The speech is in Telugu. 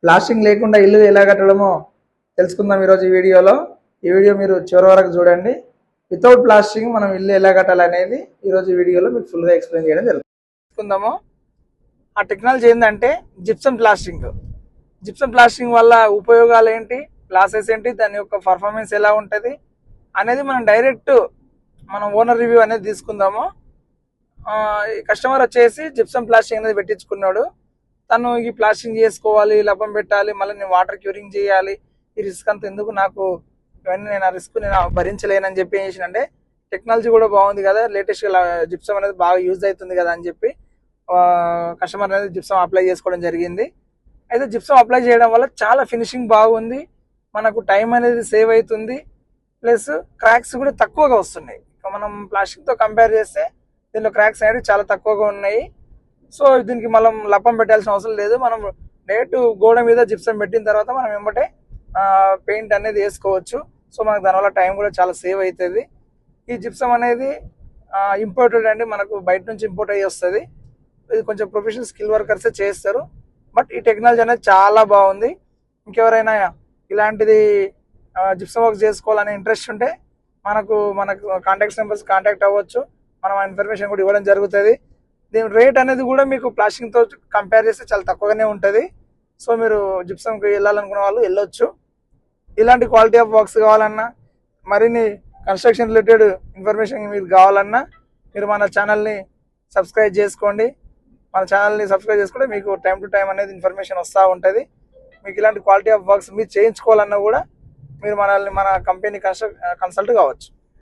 ప్లాస్టింగ్ లేకుండా ఇల్లు ఎలా కట్టడమో తెలుసుకుందాం ఈరోజు ఈ వీడియోలో. ఈ వీడియో మీరు చివరి వరకు చూడండి. వితౌట్ ప్లాస్టింగ్ మనం ఇల్లు ఎలా కట్టాలనేది ఈరోజు ఈ వీడియోలో మీకు ఫుల్గా ఎక్స్ప్లెయిన్ చేయడం జరుగుతుంది. తెలుసుకుందాము. ఆ టెక్నాలజీ ఏంటంటే జిప్సం ప్లాస్టింగ్. జిప్సం ప్లాస్టింగ్ వల్ల ఉపయోగాలు ఏంటి, క్లాసెస్ ఏంటి, దాని యొక్క పర్ఫార్మెన్స్ ఎలా ఉంటుంది అనేది మనం డైరెక్ట్ మనం ఓనర్ రివ్యూ అనేది తీసుకుందాము. కస్టమర్ వచ్చేసి జిప్సం ప్లాస్టింగ్ అనేది పెట్టించుకున్నాడు. తను ఈ ప్లాస్టింగ్ చేసుకోవాలి, లభం పెట్టాలి, మళ్ళీ నేను వాటర్ క్యూరింగ్ చేయాలి, ఈ రిస్క్ అంతా ఎందుకు నాకు, ఇవన్నీ నేను ఆ రిస్క్ నేను భరించలేనని చెప్పి ఏం చేసినంటే టెక్నాలజీ కూడా బాగుంది కదా, లేటెస్ట్గా జిప్సం అనేది బాగా యూజ్ అవుతుంది కదా అని చెప్పి కస్టమర్ అనేది జిప్సం అప్లై చేసుకోవడం జరిగింది. అయితే జిప్సం అప్లై చేయడం వల్ల చాలా ఫినిషింగ్ బాగుంది, మనకు టైం అనేది సేవ్ అవుతుంది, ప్లస్ క్రాక్స్ కూడా తక్కువగా వస్తున్నాయి. మనం ప్లాస్టిక్తో కంపేర్ చేస్తే దీనిలో క్రాక్స్ అనేవి చాలా తక్కువగా ఉన్నాయి. సో దీనికి మనం లప్పం పెట్టాల్సిన అవసరం లేదు. మనం డైరెక్ట్ గోడ మీద జిప్సం పెట్టిన తర్వాత మనం వెంబటే పెయింట్ అనేది వేసుకోవచ్చు. సో మనకు దానివల్ల టైం కూడా చాలా సేవ్ అవుతుంది. ఈ జిప్సం అనేది ఇంపోర్టెడ్ అండి, మనకు బయట నుంచి ఇంపోర్ట్ అయ్యి వస్తుంది. ఇది కొంచెం ప్రొఫెషనల్ స్కిల్ వర్కర్సే చేస్తారు. బట్ ఈ టెక్నాలజీ అనేది చాలా బాగుంది. ఇంకెవరైనా ఇలాంటిది జిప్సం వర్క్ చేసుకోవాలనే ఇంట్రెస్ట్ ఉంటే మనకు కాంటాక్ట్స్ నెంబర్స్ కాంటాక్ట్ అవ్వచ్చు. మనం ఆ ఇన్ఫర్మేషన్ కూడా ఇవ్వడం జరుగుతుంది. దీని రేట్ అనేది కూడా మీకు ప్లాస్టింగ్తో కంపేర్ చేస్తే చాలా తక్కువగానే ఉంటుంది. సో మీరు జిప్సంకి వెళ్ళాలనుకున్న వాళ్ళు వెళ్ళొచ్చు. ఇలాంటి క్వాలిటీ ఆఫ్ వర్క్స్ కావాలన్నా, మరిన్ని కన్స్ట్రక్షన్ రిలేటెడ్ ఇన్ఫర్మేషన్ మీకు కావాలన్నా మీరు మన ఛానల్ని సబ్స్క్రైబ్ చేసుకోండి. మన ఛానల్ని సబ్స్క్రైబ్ చేసుకుంటే మీకు టైం టు టైం అనేది ఇన్ఫర్మేషన్ వస్తూ ఉంటుంది. మీకు ఇలాంటి క్వాలిటీ ఆఫ్ వర్క్స్ మీరు చేయించుకోవాలన్నా కూడా మీరు మన కంపెనీ కన్సల్ట్ కావచ్చు.